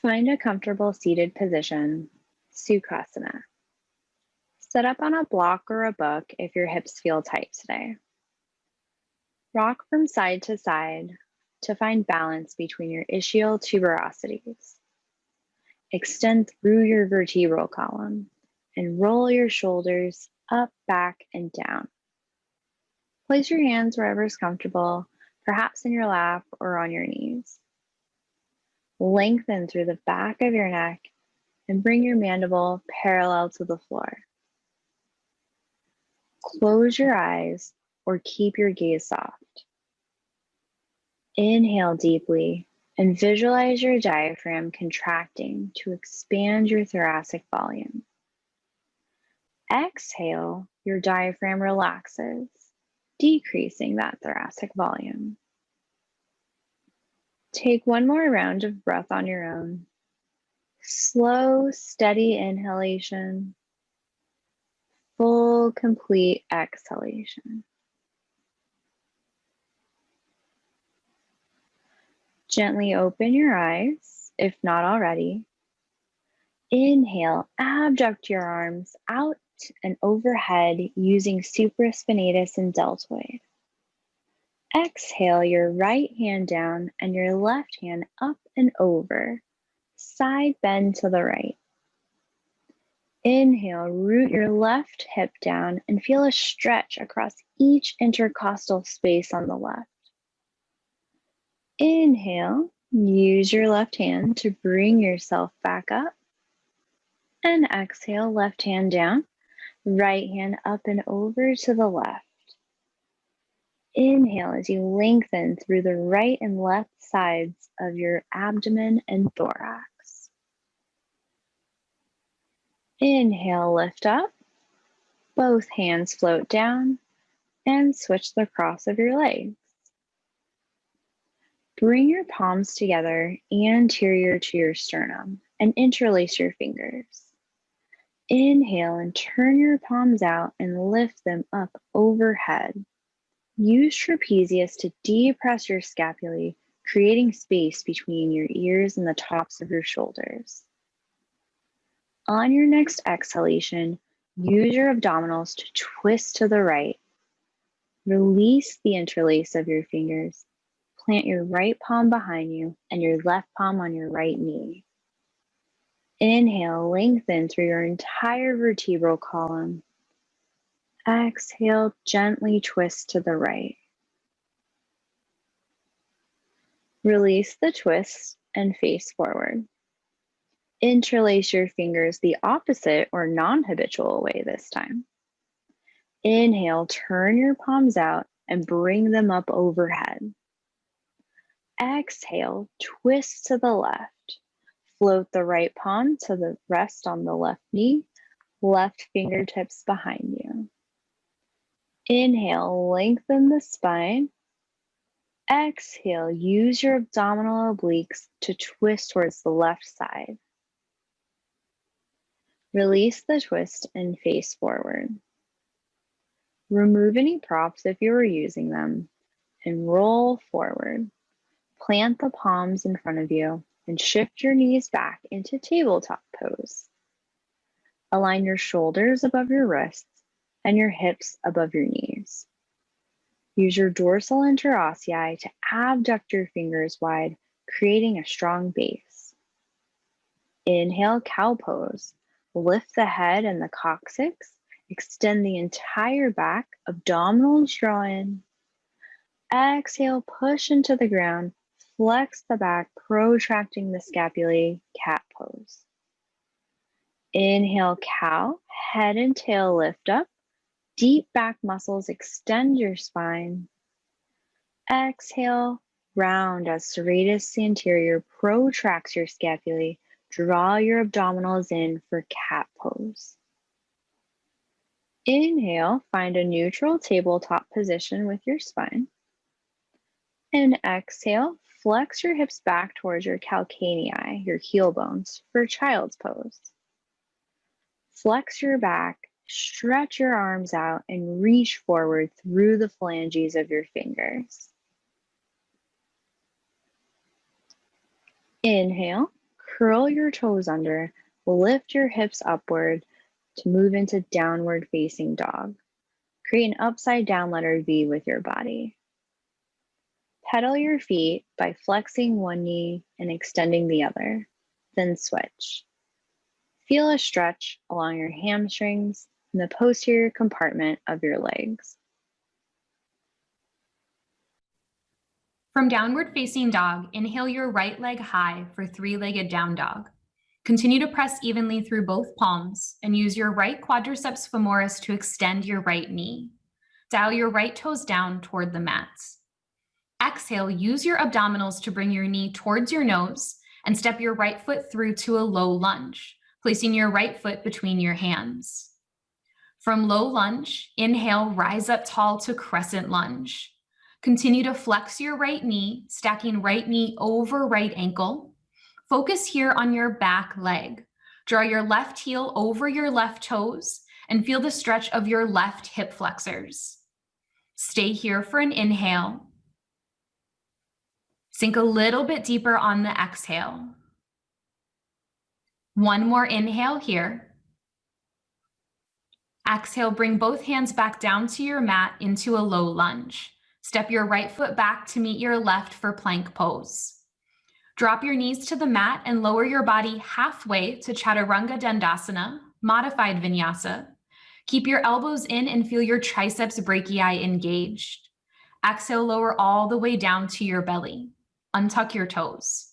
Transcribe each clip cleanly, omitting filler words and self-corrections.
Find a comfortable seated position, Sukhasana. Sit up on a block or a book if your hips feel tight today. Rock from side to find balance between your ischial tuberosities. Extend through your vertebral column and roll your shoulders up, back, and down. Place your hands wherever is comfortable, perhaps in your lap or on your knees. Lengthen through the back of your neck and bring your mandible parallel to the floor. Close your eyes or keep your gaze soft. Inhale deeply and visualize your diaphragm contracting to expand your thoracic volume. Exhale, your diaphragm relaxes, decreasing that thoracic volume. Take one more round of breath on your own. Slow, steady inhalation. Full, complete exhalation. Gently open your eyes, if not already. Inhale, abduct your arms out and overhead using supraspinatus and deltoid. Exhale your right hand down and your left hand up and over, side bend to the right. Inhale, root your left hip down and feel a stretch across each intercostal space on the left. Inhale, use your left hand to bring yourself back up. And exhale, left hand down, right hand up and over to the left. Inhale as you lengthen through the right and left sides of your abdomen and thorax. Inhale, lift up. Both hands float down and switch the cross of your legs. Bring your palms together anterior to your sternum and interlace your fingers. Inhale and turn your palms out and lift them up overhead. Use trapezius to depress your scapulae, creating space between your ears and the tops of your shoulders. On your next exhalation, use your abdominals to twist to the right. Release the interlace of your fingers. Plant your right palm behind you and your left palm on your right knee. Inhale, lengthen through your entire vertebral column. Exhale, gently twist to the right. Release the twist and face forward. Interlace your fingers the opposite or non-habitual way this time. Inhale, turn your palms out and bring them up overhead. Exhale, twist to the left. Float the right palm to the rest on the left knee, left fingertips behind you. Inhale, lengthen the spine. Exhale, use your abdominal obliques to twist towards the left side. Release the twist and face forward. Remove any props if you were using them and roll forward. Plant the palms in front of you and shift your knees back into tabletop pose. Align your shoulders above your wrists and your hips above your knees. Use your dorsal interossei to abduct your fingers wide, creating a strong base. Inhale, cow pose. Lift the head and the coccyx. Extend the entire back, abdominals draw in. Exhale, push into the ground. Flex the back, protracting the scapulae, cat pose. Inhale, cow, head and tail lift up. Deep back muscles extend your spine. Exhale, round as serratus anterior protracts your scapulae. Draw your abdominals in for cat pose. Inhale, find a neutral tabletop position with your spine. And exhale, flex your hips back towards your calcanei, your heel bones, for child's pose. Flex your back, stretch your arms out, and reach forward through the phalanges of your fingers. Inhale, Curl your toes under, lift your hips upward to move into downward facing dog. Create an upside down letter V with your body. Pedal your feet by flexing one knee and extending the other, then switch. Feel a stretch along your hamstrings and the posterior compartment of your legs. From downward facing dog, inhale your right leg high for three-legged down dog. Continue to press evenly through both palms and use your right quadriceps femoris to extend your right knee. Dial your right toes down toward the mat. Exhale, use your abdominals to bring your knee towards your nose and step your right foot through to a low lunge, placing your right foot between your hands. From low lunge, inhale, rise up tall to crescent lunge. Continue to flex your right knee, stacking right knee over right ankle. Focus here on your back leg. Draw your left heel over your left toes and feel the stretch of your left hip flexors. Stay here for an inhale. Sink a little bit deeper on the exhale. One more inhale here. Exhale, bring both hands back down to your mat into a low lunge. Step your right foot back to meet your left for plank pose. Drop your knees to the mat and lower your body halfway to Chaturanga Dandasana, modified vinyasa. Keep your elbows in and feel your triceps brachii engaged. Exhale, lower all the way down to your belly. Untuck your toes.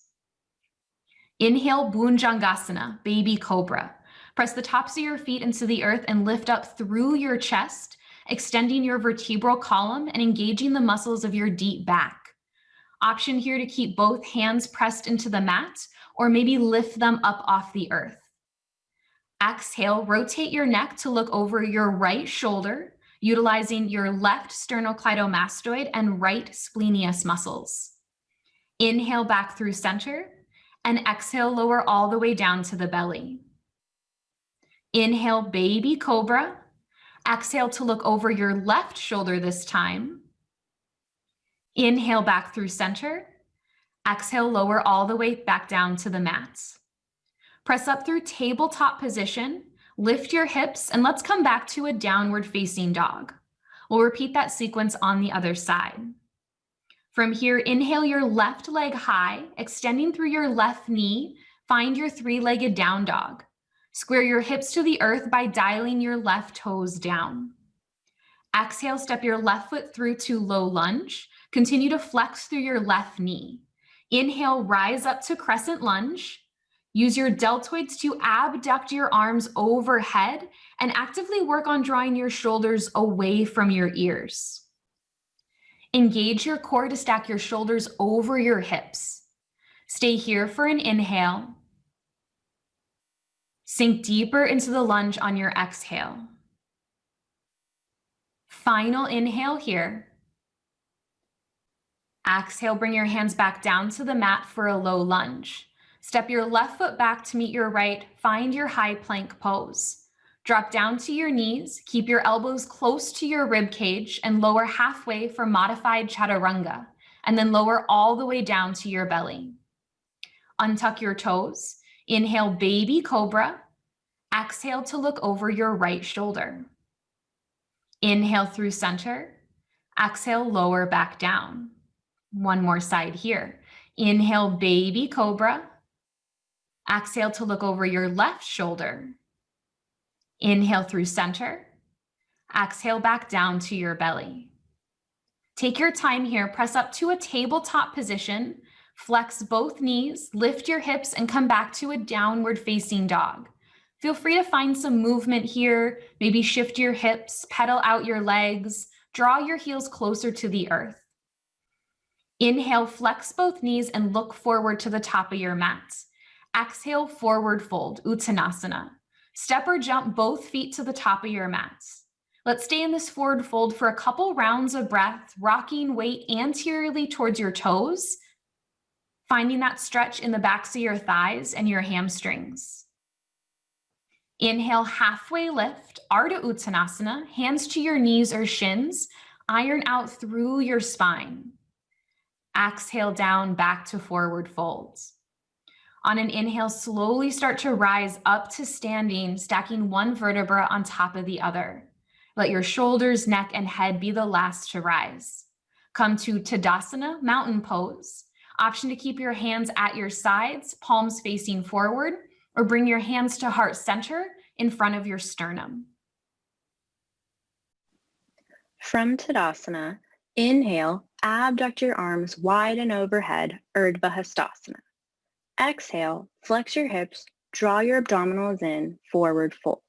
Inhale, Bhujangasana, baby cobra. Press the tops of your feet into the earth and lift up through your chest, extending your vertebral column and engaging the muscles of your deep back. Option here to keep both hands pressed into the mat or maybe lift them up off the earth. Exhale, rotate your neck to look over your right shoulder, utilizing your left sternocleidomastoid and right splenius muscles. Inhale back through center and exhale, lower all the way down to the belly. Inhale, baby cobra. Exhale to look over your left shoulder this time. Inhale back through center. Exhale, lower all the way back down to the mat. Press up through tabletop position, lift your hips, and let's come back to a downward facing dog. We'll repeat that sequence on the other side. From here, inhale your left leg high, extending through your left knee. Find your three-legged down dog. Square your hips to the earth by dialing your left toes down. Exhale, step your left foot through to low lunge. Continue to flex through your left knee. Inhale, rise up to crescent lunge. Use your deltoids to abduct your arms overhead and actively work on drawing your shoulders away from your ears. Engage your core to stack your shoulders over your hips. Stay here for an inhale. Sink deeper into the lunge on your exhale. Final inhale here. Exhale, bring your hands back down to the mat for a low lunge. Step your left foot back to meet your right. Find your high plank pose. Drop down to your knees. Keep your elbows close to your rib cage and lower halfway for modified chaturanga, and then lower all the way down to your belly. Untuck your toes. Inhale, baby cobra. Exhale to look over your right shoulder. Inhale through center. Exhale, lower back down. One more side here. Inhale, baby cobra. Exhale to look over your left shoulder. Inhale through center. Exhale back down to your belly. Take your time here. Press up to a tabletop position. Flex both knees, lift your hips, and come back to a downward facing dog. Feel free to find some movement here. Maybe shift your hips, pedal out your legs, draw your heels closer to the earth. Inhale, flex both knees and look forward to the top of your mat. Exhale, forward fold, Uttanasana. Step or jump both feet to the top of your mat. Let's stay in this forward fold for a couple rounds of breath, rocking weight anteriorly towards your toes, finding that stretch in the backs of your thighs and your hamstrings. Inhale, halfway lift, Ardha Uttanasana, hands to your knees or shins, iron out through your spine. Exhale down back to forward folds. On an inhale, slowly start to rise up to standing, stacking one vertebra on top of the other. Let your shoulders, neck, and head be the last to rise. Come to Tadasana, mountain pose. Option to keep your hands at your sides, palms facing forward, or bring your hands to heart center in front of your sternum. From Tadasana, inhale, abduct your arms wide and overhead, Urdhva Hastasana. Exhale, flex your hips, draw your abdominals in, forward fold.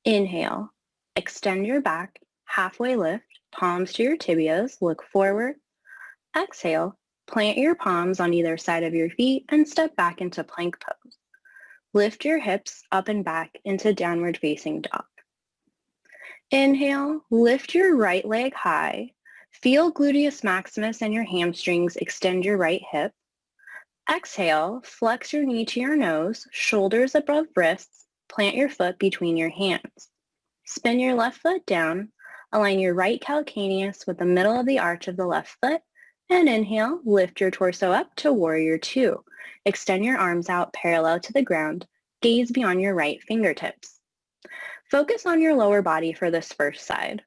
Inhale, extend your back, halfway lift, palms to your tibias, look forward. Exhale, plant your palms on either side of your feet and step back into plank pose. Lift your hips up and back into downward facing dog. Inhale, lift your right leg high. Feel gluteus maximus and your hamstrings extend your right hip. Exhale, flex your knee to your nose, shoulders above wrists, plant your foot between your hands. Spin your left foot down, align your right calcaneus with the middle of the arch of the left foot, and inhale, lift your torso up to Warrior Two. Extend your arms out parallel to the ground, gaze beyond your right fingertips. Focus on your lower body for this first side.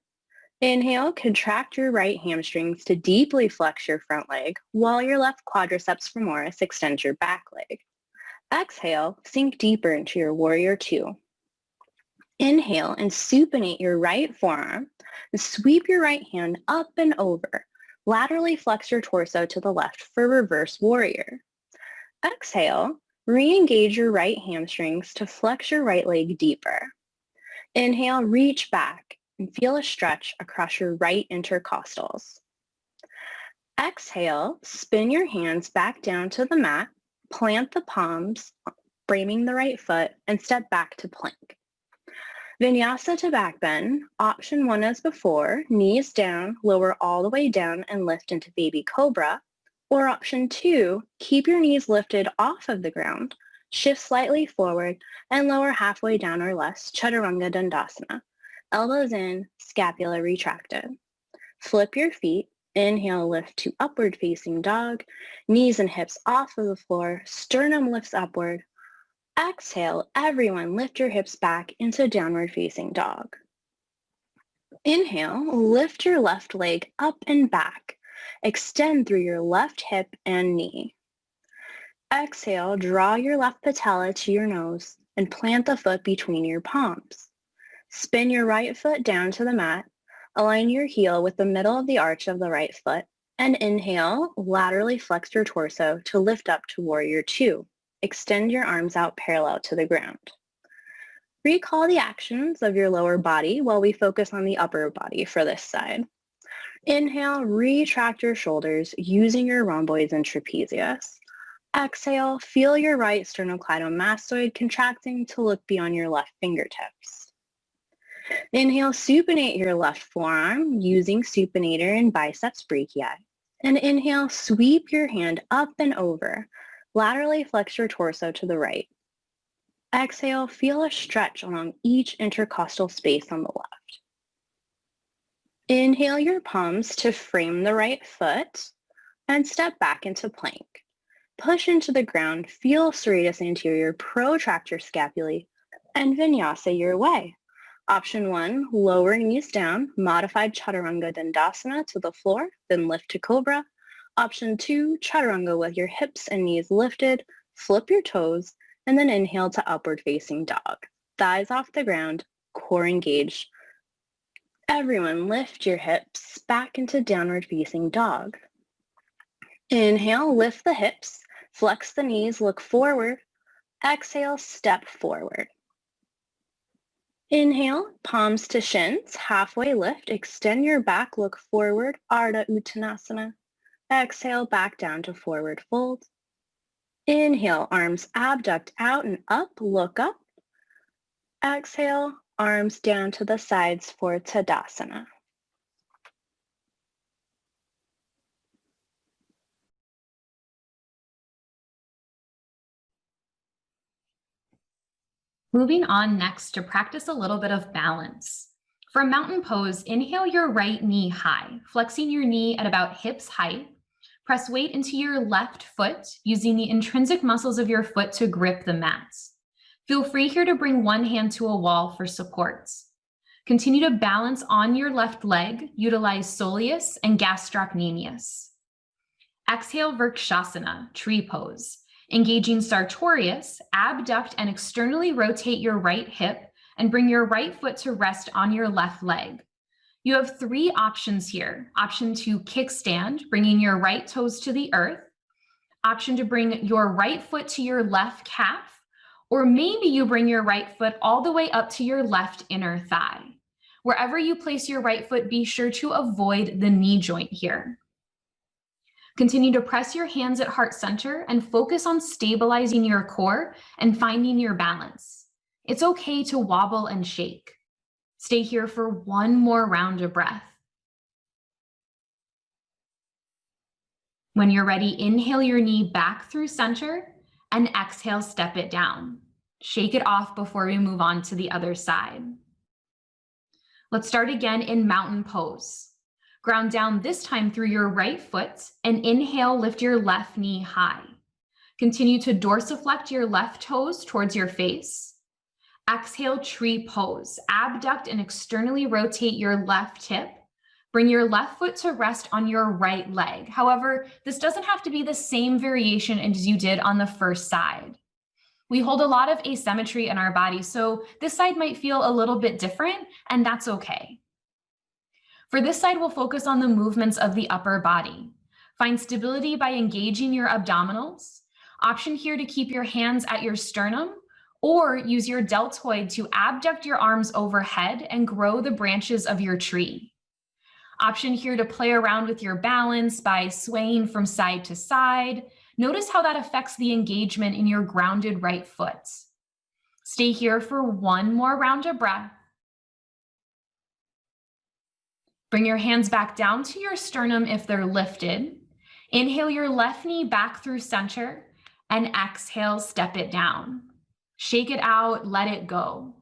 Inhale, contract your right hamstrings to deeply flex your front leg, while your left quadriceps femoris extends your back leg. Exhale, sink deeper into your Warrior Two. Inhale and supinate your right forearm and sweep your right hand up and over. Laterally flex your torso to the left for reverse warrior. Exhale, re-engage your right hamstrings to flex your right leg deeper. Inhale, reach back and feel a stretch across your right intercostals. Exhale, spin your hands back down to the mat, plant the palms, framing the right foot, and step back to plank. Vinyasa to back bend. Option 1 as before, knees down, lower all the way down and lift into baby cobra. Or option 2, keep your knees lifted off of the ground, shift slightly forward, and lower halfway down or less, Chaturanga Dandasana. Elbows in, scapula retracted. Flip your feet. Inhale, lift to upward facing dog. Knees and hips off of the floor. Sternum lifts upward. Exhale, everyone lift your hips back into downward facing dog. Inhale, lift your left leg up and back. Extend through your left hip and knee. Exhale, draw your left patella to your nose and plant the foot between your palms. Spin your right foot down to the mat. Align your heel with the middle of the arch of the right foot. And inhale, laterally flex your torso to lift up to Warrior Two. Extend your arms out parallel to the ground. Recall the actions of your lower body while we focus on the upper body for this side. Inhale, retract your shoulders using your rhomboids and trapezius. Exhale, feel your right sternocleidomastoid contracting to look beyond your left fingertips. Inhale, supinate your left forearm using supinator and biceps brachii. And inhale, sweep your hand up and over. Laterally flex your torso to the right. Exhale, feel a stretch along each intercostal space on the left. Inhale your palms to frame the right foot and step back into plank. Push into the ground, feel serratus anterior, protract your scapulae, and vinyasa your way. Option 1, lower knees down, modified Chaturanga Dandasana to the floor, then lift to Cobra. Option 2, Chaturanga with your hips and knees lifted, flip your toes, and then inhale to upward facing dog. Thighs off the ground, core engaged. Everyone lift your hips back into downward facing dog. Inhale, lift the hips, flex the knees, look forward. Exhale, step forward. Inhale, palms to shins, halfway lift, extend your back, look forward, Ardha Uttanasana. Exhale, back down to forward fold. Inhale, arms abduct out and up, look up. Exhale, arms down to the sides for Tadasana. Moving on next to practice a little bit of balance. For mountain pose, inhale your right knee high, flexing your knee at about hips height. Press weight into your left foot using the intrinsic muscles of your foot to grip the mat. Feel free here to bring one hand to a wall for support. Continue to balance on your left leg, utilize soleus and gastrocnemius. Exhale, Sukhasana, tree pose. Engaging sartorius, abduct and externally rotate your right hip and bring your right foot to rest on your left leg. You have three options here. Option 2, kickstand, bringing your right toes to the earth. Option to bring your right foot to your left calf, or maybe you bring your right foot all the way up to your left inner thigh. Wherever you place your right foot, be sure to avoid the knee joint here. Continue to press your hands at heart center and focus on stabilizing your core and finding your balance. It's okay to wobble and shake. Stay here for one more round of breath. When you're ready, inhale your knee back through center and exhale, step it down. Shake it off before we move on to the other side. Let's start again in mountain pose. Ground down this time through your right foot and inhale, lift your left knee high. Continue to dorsiflect your left toes towards your face. Exhale, tree pose. Abduct and externally rotate your left hip. Bring your left foot to rest on your right leg. However, this doesn't have to be the same variation as you did on the first side. We hold a lot of asymmetry in our body, so this side might feel a little bit different, and that's okay. For this side, we'll focus on the movements of the upper body. Find stability by engaging your abdominals. Option here to keep your hands at your sternum, or use your deltoid to abduct your arms overhead and grow the branches of your tree. Option here to play around with your balance by swaying from side to side. Notice how that affects the engagement in your grounded right foot. Stay here for one more round of breath. Bring your hands back down to your sternum if they're lifted. Inhale your left knee back through center and exhale, step it down. Shake it out, let it go.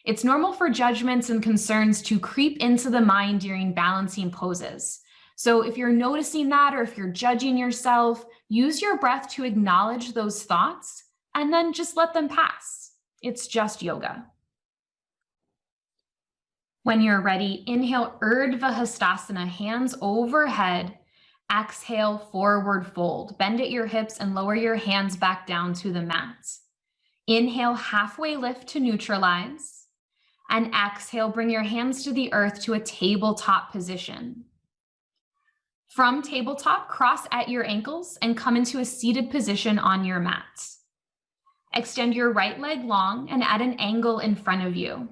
It's normal for judgments and concerns to creep into the mind during balancing poses. So if you're noticing that, or if you're judging yourself, use your breath to acknowledge those thoughts and then just let them pass. It's just yoga. When you're ready, inhale, Urdhva Hastasana, hands overhead. Exhale, forward fold. Bend at your hips and lower your hands back down to the mat. Inhale, halfway lift to neutralize. And exhale, bring your hands to the earth to a tabletop position. From tabletop, cross at your ankles and come into a seated position on your mat. Extend your right leg long and at an angle in front of you.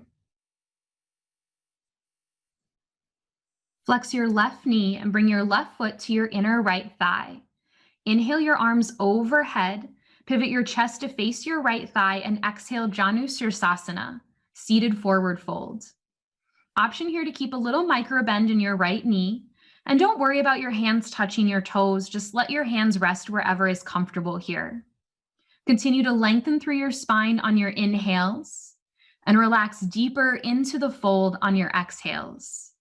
Flex your left knee and bring your left foot to your inner right thigh. Inhale your arms overhead, pivot your chest to face your right thigh, and exhale, Janu Sirsasana, seated forward fold. Option here to keep a little micro bend in your right knee. And don't worry about your hands touching your toes. Just let your hands rest wherever is comfortable here. Continue to lengthen through your spine on your inhales and relax deeper into the fold on your exhales.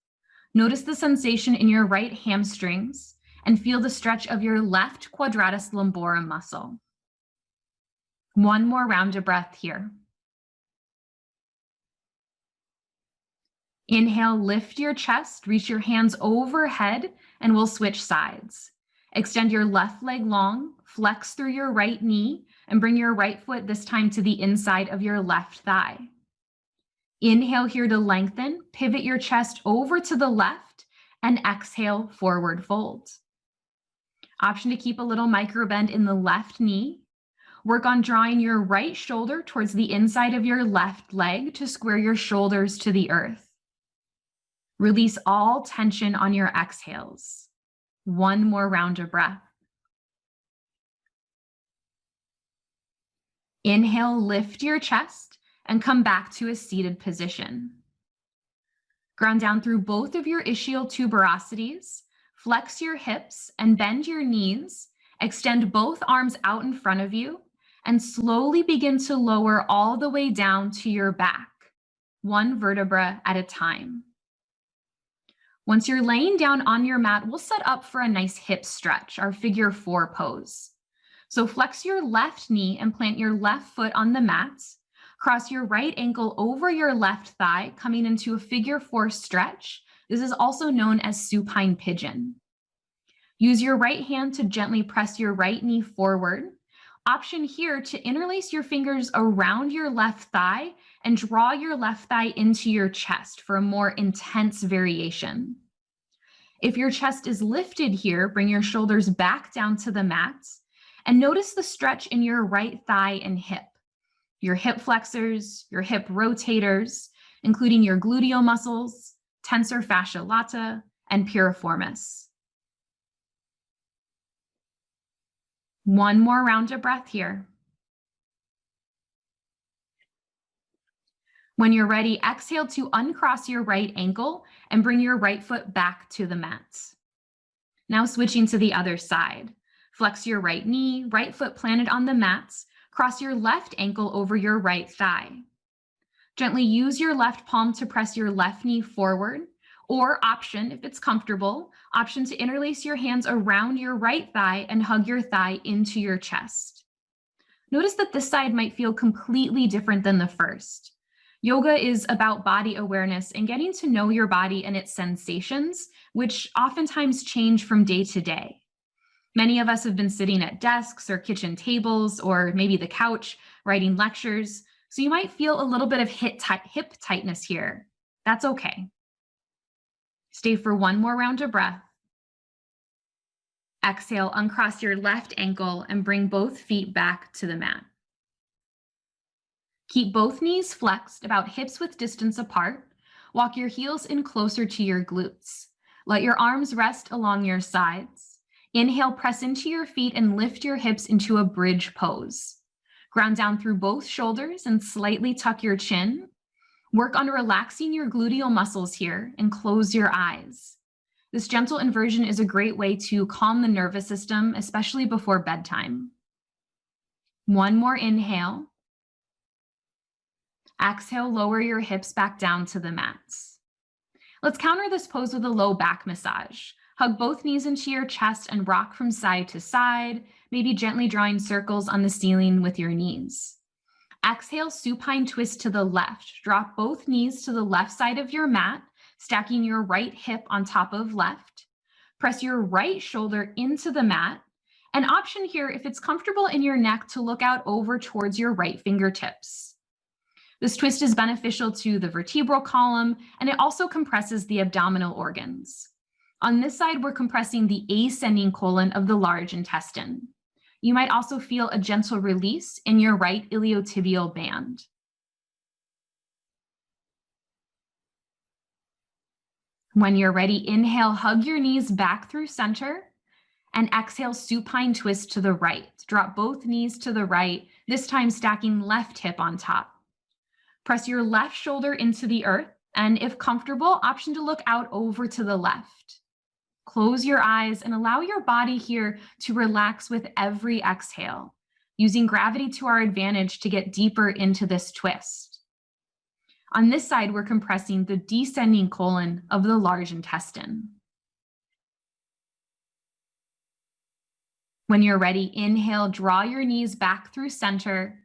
Notice the sensation in your right hamstrings and feel the stretch of your left quadratus lumborum muscle. One more round of breath here. Inhale, lift your chest, reach your hands overhead, and we'll switch sides. Extend your left leg long, flex through your right knee, and bring your right foot this time to the inside of your left thigh. Inhale here to lengthen, pivot your chest over to the left, and exhale, forward fold. Option to keep a little micro bend in the left knee. Work on drawing your right shoulder towards the inside of your left leg to square your shoulders to the earth. Release all tension on your exhales. One more round of breath. Inhale, lift your chest and come back to a seated position. Ground down through both of your ischial tuberosities. Flex your hips and bend your knees. Extend both arms out in front of you and slowly begin to lower all the way down to your back, one vertebra at a time. Once you're laying down on your mat, we'll set up for a nice hip stretch, our figure 4 pose. So flex your left knee and plant your left foot on the mat. Cross your right ankle over your left thigh, coming into a figure 4 stretch. This is also known as supine pigeon. Use your right hand to gently press your right knee forward. Option here to interlace your fingers around your left thigh and draw your left thigh into your chest for a more intense variation. If your chest is lifted here, bring your shoulders back down to the mat and notice the stretch in your right thigh and hip, your hip flexors, your hip rotators, including your gluteal muscles, tensor fascia lata, and piriformis. One more round of breath here. When you're ready, exhale to uncross your right ankle and bring your right foot back to the mat. Now switching to the other side. Flex your right knee, right foot planted on the mat. Cross your left ankle over your right thigh. Gently use your left palm to press your left knee forward, or option, if it's comfortable, option to interlace your hands around your right thigh and hug your thigh into your chest. Notice that this side might feel completely different than the first. Yoga is about body awareness and getting to know your body and its sensations, which oftentimes change from day to day. Many of us have been sitting at desks or kitchen tables or maybe the couch writing lectures, so you might feel a little bit of hip tightness here. That's okay. Stay for one more round of breath. Exhale, uncross your left ankle and bring both feet back to the mat. Keep both knees flexed, about hips width distance apart. Walk your heels in closer to your glutes. Let your arms rest along your sides. Inhale, press into your feet and lift your hips into a bridge pose. Ground down through both shoulders and slightly tuck your chin. Work on relaxing your gluteal muscles here and close your eyes. This gentle inversion is a great way to calm the nervous system, especially before bedtime. One more inhale. Exhale, lower your hips back down to the mat. Let's counter this pose with a low back massage. Hug both knees into your chest and rock from side to side, maybe gently drawing circles on the ceiling with your knees. Exhale, supine twist to the left. Drop both knees to the left side of your mat, stacking your right hip on top of left. Press your right shoulder into the mat. An option here, if it's comfortable in your neck, to look out over towards your right fingertips. This twist is beneficial to the vertebral column, and it also compresses the abdominal organs. On this side, we're compressing the ascending colon of the large intestine. You might also feel a gentle release in your right iliotibial band. When you're ready, inhale, hug your knees back through center, and exhale, supine twist to the right. Drop both knees to the right, this time stacking left hip on top. Press your left shoulder into the earth, and if comfortable, option to look out over to the left. Close your eyes and allow your body here to relax with every exhale, using gravity to our advantage to get deeper into this twist. On this side, we're compressing the descending colon of the large intestine. When you're ready, inhale, draw your knees back through center.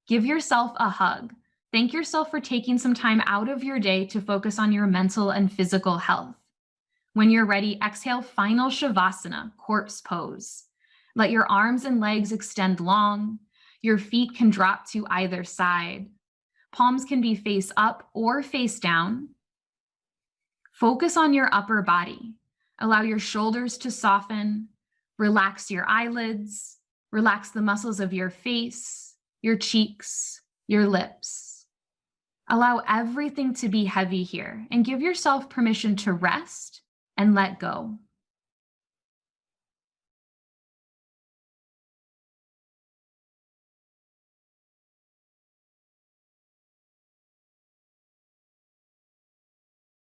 Give yourself a hug. Thank yourself for taking some time out of your day to focus on your mental and physical health. When you're ready, exhale, final Shavasana, corpse pose. Let your arms and legs extend long. Your feet can drop to either side. Palms can be face up or face down. Focus on your upper body. Allow your shoulders to soften. Relax your eyelids. Relax the muscles of your face, your cheeks, your lips. Allow everything to be heavy here and give yourself permission to rest and let go.